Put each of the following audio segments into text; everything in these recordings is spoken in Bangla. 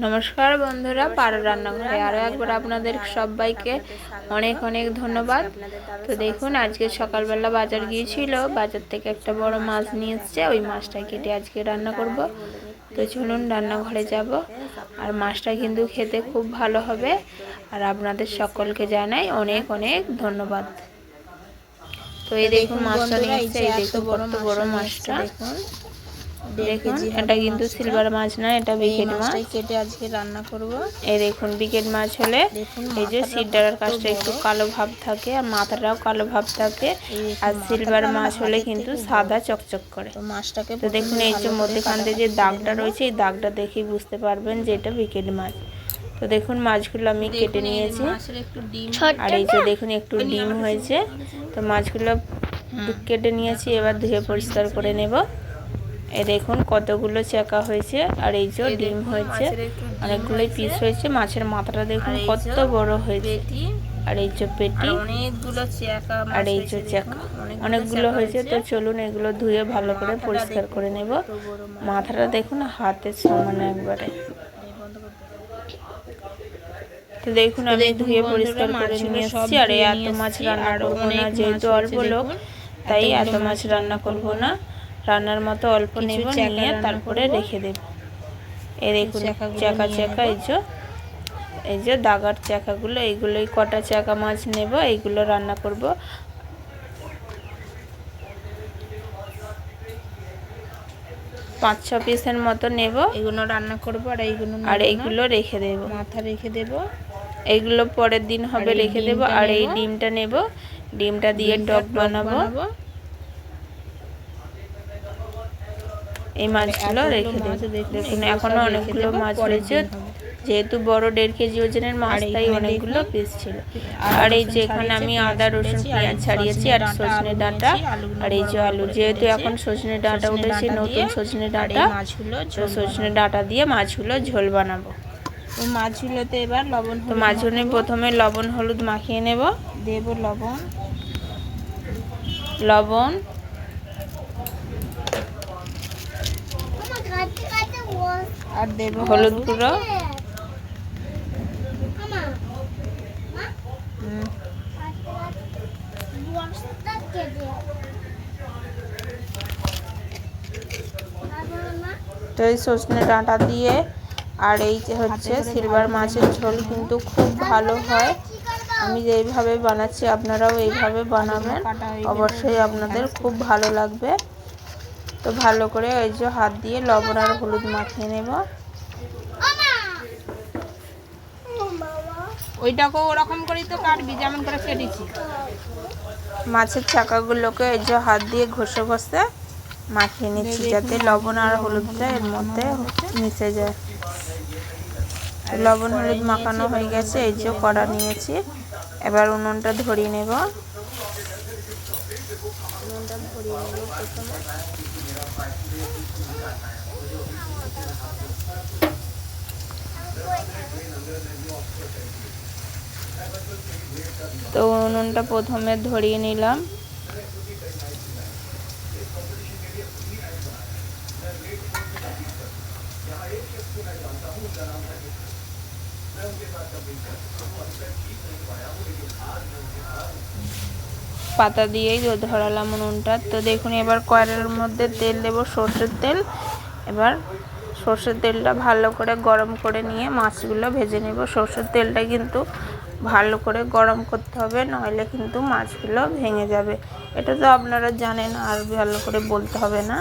নমস্কার বন্ধুরা, পারো রান্নাঘরে আরও একবার আপনাদের সবাইকে অনেক অনেক ধন্যবাদ। তো দেখুন, আজকে সকালবেলা বাজার গিয়েছিল, বাজার থেকে একটা বড় মাছ নিয়ে এসছে। ওই মাছটা কেটে আজকে রান্না করব। তো চলুন রান্নাঘরে যাব। আর মাছটা কিন্তু খেতে খুব ভালো হবে। আর আপনাদের সকলকে জানাই অনেক অনেক ধন্যবাদ। তো এই দেখুন মাছটা নিয়ে এসছে, এই দেখুন কত বড় মাছটা। দেখুন এটা কিন্তু সিলভার মাছ না, এটা বিকেট মাছ। কেটে আজকে রান্না করব। এই দেখুন বিকেট মাছ হলে এই যে সিলভার কাছটা একটু কালো ভাব থাকে আর মাথাটাও কালো ভাব থাকে, আর সিলভার মাছ হলে কিন্তু সাদা চকচক করে। মাছটাকে তো দেখুন এই যে মধ্যখান থেকে যে দাগটা রয়েছে, এই দাগটা দেখেই বুঝতে পারবেন যে এটা বিকেট মাছ। তো দেখুন মাছগুলো আমি কেটে নিয়েছি। আর এই যে দেখুন একটু ডিম হয়েছে। তো মাছগুলো কেটে নিয়েছি, এবার ধুয়ে পরিষ্কার করে নেব। এই দেখুন কতগুলো চাকা হয়েছে, আর এই যে ডিম হয়েছে, অনেকগুলোই পিস হয়েছে। মাছের মাথাটা দেখুন কত বড় হয়েছে, আর এই যে পেটি, আর এই যে চাকা অনেকগুলো হয়েছে। তো চলুন এগুলো ধুয়ে ভালো করে পরিষ্কার করে নেব। মাথাটা দেখুন হাতের সমান একবারে। তো দেখুন আমি ধুয়ে পরিষ্কার করে নিয়ে এসেছি। আর এত মাছ রান্না করবো না, যেহেতু অল্প লোক, তাই এত মাছ রান্না করব না। রান্নার মতো অল্প নেব, নিয়ে তারপরে রেখে দেব। এই দেখুন চাকা চাকা, এই যে দাগার চাকাগুলো, এইগুলোই কটা চাকা মাছ নেব, এইগুলো রান্না করব। পাঁচ ছ পিসের মতো নেব, এগুলো রান্না করব। আর এইগুলো রেখে দেব, মাথা রেখে দেব। এইগুলো পরের দিন হবে, রেখে দেব। আর এই ডিমটা নেব, ডিমটা দিয়ে টক বানাবো। এই মাছগুলো রেখে দেব। দেখুন এখনো অনেকগুলো মাছ রয়েছে, যেহেতু বড় 1.5 কেজি ওজনের মাছ, তাই অনেকগুলো পিস ছিল। আর এই যে এখানে আমি আদা রসুন পেঁয়াজ ছাড়িয়েছি, আর সজনে ডাঁটা, আর এই যে আলু। যেহেতু এখন সজনে ডাঁটা উঠেছে, নতুন সজনে ডাঁটা, তো সজনে ডাঁটা দিয়ে মাছগুলো ঝোল বানাবো। মাছগুলোতে এবার লবণ, তো মাছগুলো প্রথমে লবণ হলুদ মাখিয়ে নেব। দেব লবণ, আর দেব হলুদ গুঁড়ো, তো এই সজনে ডাঁটা দিয়ে, আর এই যে হচ্ছে সিলভার মাছের ঝোল কিন্তু খুব ভালো হয়। আমি যেইভাবে বানাচ্ছি আপনারাও এইভাবে বানাবেন, অবশ্যই আপনাদের খুব ভালো লাগবে। তো ভালো করে এই যে হাত দিয়ে লবণ আর হলুদ মাখিয়ে নেব। ওইটাকেও ওরকম করেই তো কাটবি, যেমন করে কেটেছি। মাছের চাকাগুলোকে এই যে হাত দিয়ে ঘষে ঘষে মাখিয়ে নিচ্ছি, যাতে লবণ আর হলুদটা এর মধ্যে মিশে যায়। লবণ হলুদ মাখানো হয়ে গেছে, এই যে কড়া নিয়েছি। এবার উনুনটা ধরিয়ে নেব। তো উনুনটা প্রথমে ধরিয়ে নিলাম। পাতা দিয়েই ধরালাম উনুনটা। তো দেখুন এবার কড়াইয়ের মধ্যে তেল দেব, সর্ষের তেল। এবার সর্ষের তেলটা ভালো করে গরম করে নিয়ে মাছগুলো ভেজে নেব। সর্ষের তেলটা কিন্তু ভালো করে গরম করতে হবে, নইলে কিন্তু মাছগুলো ভেঙে যাবে। এটা তো আপনারা জানেন, আর ভালো করে বলতে হবে না।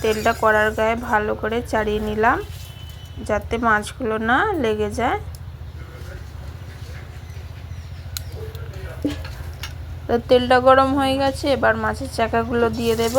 তেলটা কড়ার গায়ে ভালো করে চাড়িয়ে নিলাম, যাতে মাছগুলো না লেগে যায়। তো তেলটা গরম হয়ে গেছে, এবার মাছের চাকাগুলো দিয়ে দেব।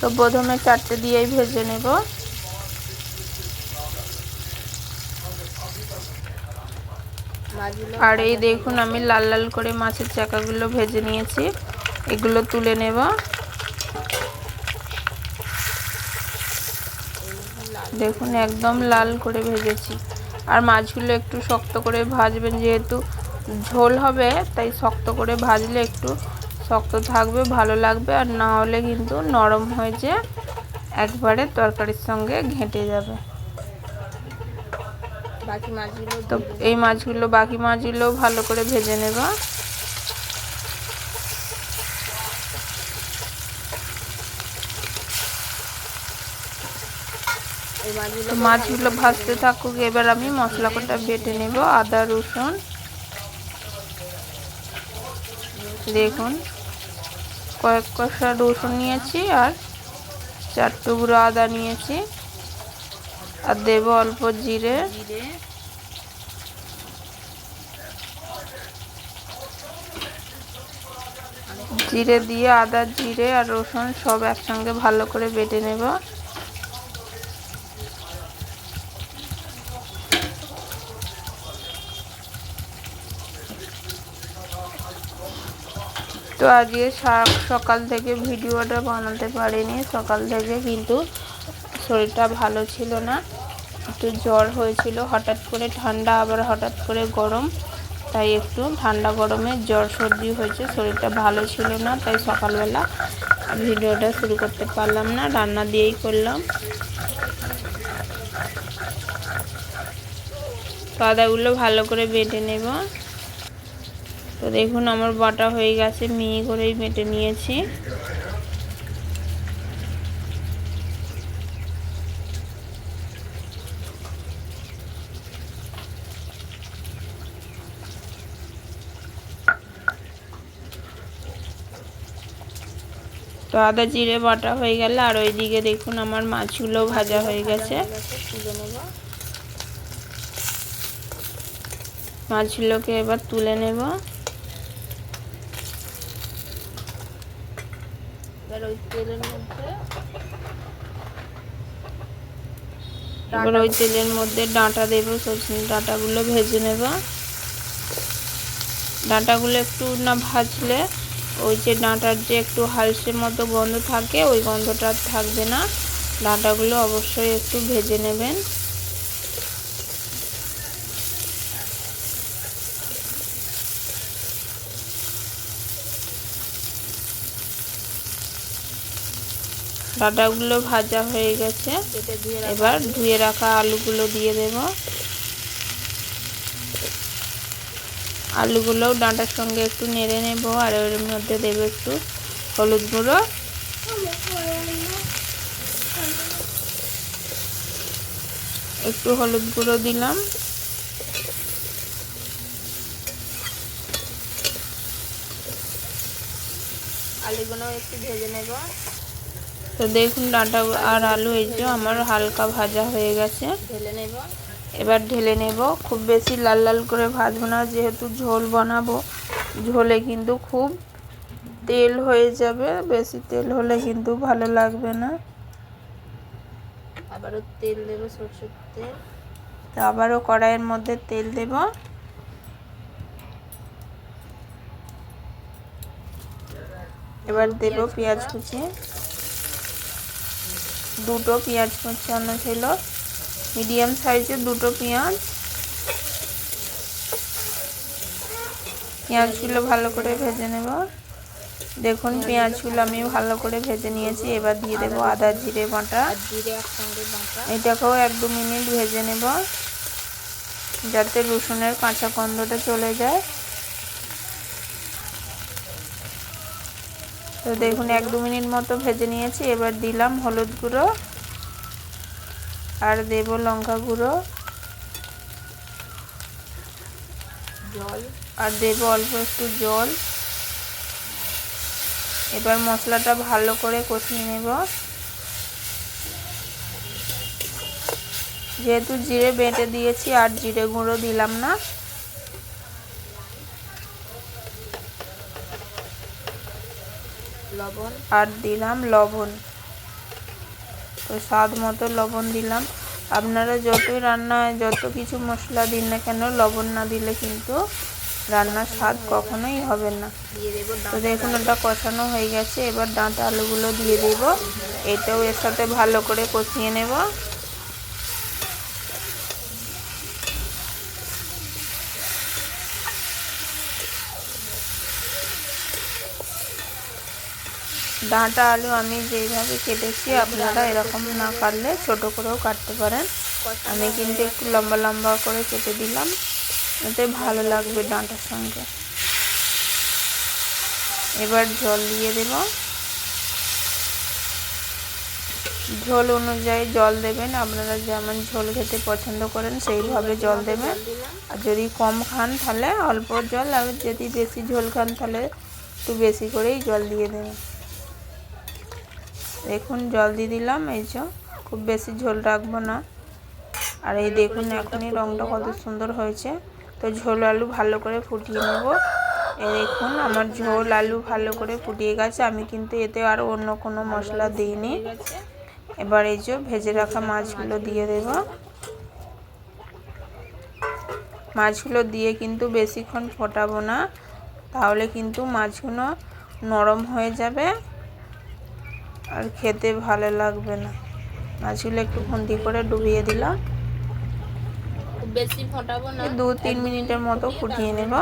তো প্রথমে 4টে দিয়েই ভেজে নেব। আর এই দেখুন আমি লাল লাল করে মাছের চাকাগুলো ভেজে নিয়েছি, এগুলো তুলে নেব। দেখুন একদম লাল করে ভেজেছি। আর মাছগুলো একটু শক্ত করে ভাজবেন, যেহেতু ঝোল হবে তাই শক্ত করে ভাজলে একটু শক্ত থাকবে, ভালো লাগবে। আর না হলে কিন্তু নরম হয়েছে একবারে তরকারির সঙ্গে ঘেঁটে যাবে। বাকি মাছগুলো তো এই মাছগুলো, বাকি মাছগুলো ভালো করে ভেজে নেব। মাছগুলো ভাজতে থাকুক। এবার আমি মশলা কটা বেটে নেব। আদা রসুন, দেখুন কয়েক কষা রসুন নিয়েছি আর 4 টুকরো আদা নিয়েছি। আর দেব অল্প জিরে, জিরে দিয়ে আদা, জিরে আর রসুন সব একসঙ্গে ভালো করে বেটে নেব। তো আজকে সকাল থেকে ভিডিওটা বানাতে পারিনি। সকাল থেকে কিন্তু শরীরটা ভালো ছিল না, একটু জ্বর হয়েছিল। হঠাৎ করে ঠান্ডা, আবার হঠাৎ করে গরম, তাই একটু ঠান্ডা গরমে জ্বর সর্দি হয়েছে, শরীরটা ভালো ছিল না। তাই সকালবেলা ভিডিওটা শুরু করতে পারলাম না, রান্না দিয়েই করলাম। তো আদাগুলো ভালো করে বেটে নেব। তো দেখুন আমার বাটা হয়ে গেছে, মিহি করেই বেটে নিয়েছি। তো আদা জিরে বাটা হয়ে গেল। আর ওইদিকে দেখুন আমার মাছগুলো ভাজা হয়ে গেছে। মাছগুলোকে এবার তুলে নেব। এবার ওই তেলের মধ্যে ডাঁটা দেব, সজনে ডাঁটাগুলো ভেজে নেব। ডাঁটাগুলো একটু না ভাজলে ওই যে ডাঁটার যে একটু হালসে মতো গন্ধ থাকে, ওই গন্ধটা থাকবে না। ডাঁটাগুলো অবশ্যই একটু ভেজে নেবেন। ডাঁটাগুলো ভাজা হয়ে গেছে। এবার ধুয়ে রাখা আলুগুলো দিয়ে দেব। আলুগুলোও ডাঁটার সঙ্গে একটু নেড়ে নেব। আর এর মধ্যে দেব একটু হলুদ গুঁড়ো, একটু হলুদ গুঁড়ো দিলাম। আলুগুলো একটু ভেজে নেব। তো দেখুন ডাঁটা আর আলু এই যে আমার হালকা ভাজা হয়ে গেছে, ঢেলে নেব। এবার ঢেলে নেব। খুব বেশি লাল লাল করে ভাজবো না, যেহেতু ঝোল বানাবো। ঝোলে কিন্তু খুব তেল হয়ে যাবে, বেশি তেল হলে কিন্তু ভালো লাগবে না। আবারও তেল দেব, সরষের তেল। তো আবারও কড়াইয়ের মধ্যে তেল দেব। এবার দেব পেঁয়াজ কুচি। দুটো পেঁয়াজ কুচানো ছিল, মিডিয়াম সাইজের দুটো পেঁয়াজ। পেঁয়াজগুলো ভালো করে ভেজে নেব। দেখুন পেঁয়াজগুলো আমি ভালো করে ভেজে নিয়েছি। এবার দিয়ে দেব আদা জিরে বাটা। এটাকেও 1-2 মিনিট ভেজে নেব, যাতে রসুনের কাঁচা গন্ধটা চলে যায়। তো দেখুন 1-2 মিনিট মতো ভেজে নিয়েছি। এবার দিলাম হলুদ গুঁড়ো আর দেব লঙ্কা গুঁড়ো, জল, আর দেব অল্প একটু জল। এবার মশলাটা ভালো করে কষিয়ে নেব। যেহেতু জিরে বেটে দিয়েছি আর জিরে গুঁড়ো দিলাম না। লবণ আর দিলাম লবণ, তো স্বাদ মতো লবণ দিলাম। আপনারা যতই রান্নায় যত কিছু মশলা দিন না কেন, লবণ না দিলে কিন্তু রান্নার স্বাদ কখনোই হবে না। তো দেখুন ওটা কষানো হয়ে গেছে। এবার ডাঁটা আলুগুলো দিয়ে দেব। এটাও এর সাথে ভালো করে কষিয়ে নেব। ডাঁটা আলু আমি যেইভাবে কেটেছি আপনারা এরকম না কাটলে ছোট করেও কাটতে পারেন। আমি কিন্তু একটু লম্বা লম্বা করে কেটে দিলাম, এতে ভালো লাগবে ডাঁটার সঙ্গে। এবার জল দিয়ে দেব, ঝোল অনুযায়ী জল দেবেন। আপনারা যেমন ঝোল খেতে পছন্দ করেন সেইভাবে জল দেবেন। আর যদি কম খান তাহলে অল্প জল, আর যদি বেশি ঝোল খান তাহলে একটু বেশি করেই জল দিয়ে দেবেন। দেখুন জল দিয়ে দিলাম, এই যে খুব বেশি ঝোল রাখবো না। আর এই দেখুন এখনই রঙটা কত সুন্দর হয়েছে। তো ঝোল আলু ভালো করে ফুটিয়ে নেব। এই দেখুন আমার ঝোল আলু ভালো করে ফুটিয়ে গেছে, আমি কিন্তু এতে আর অন্য কোনো মশলা দিইনি। এবার এই যে ভেজে রাখা মাছগুলো দিয়ে দেব। মাছগুলো দিয়ে কিন্তু বেশিক্ষণ ফোটাবো না, তাহলে কিন্তু মাছগুলো নরম হয়ে যাবে আর খেতে ভালো লাগবে না। মাছগুলো একটু খুন্তি করে ডুবিয়ে দিলাম, বেশি ফোটাবো না, 2-3 মিনিটের মতো ফুটিয়ে নেব।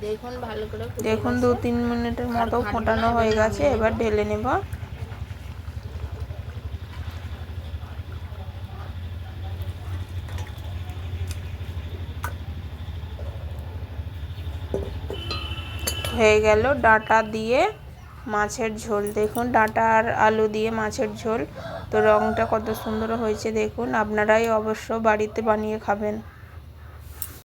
দেখুন ভালো করে দেখুন 2-3 মিনিটের মতো ফোটানো হয়ে গেছে, এবার ঢেলে নেব। হয়ে গেল ডাঁটা দিয়ে মাছের ঝোল। দেখুন ডাঁটা আর আলু দিয়ে মাছের ঝোল। তো রঙটা কত সুন্দর হয়েছে দেখুন, আপনারাই অবশ্য বাড়িতে বানিয়ে খাবেন।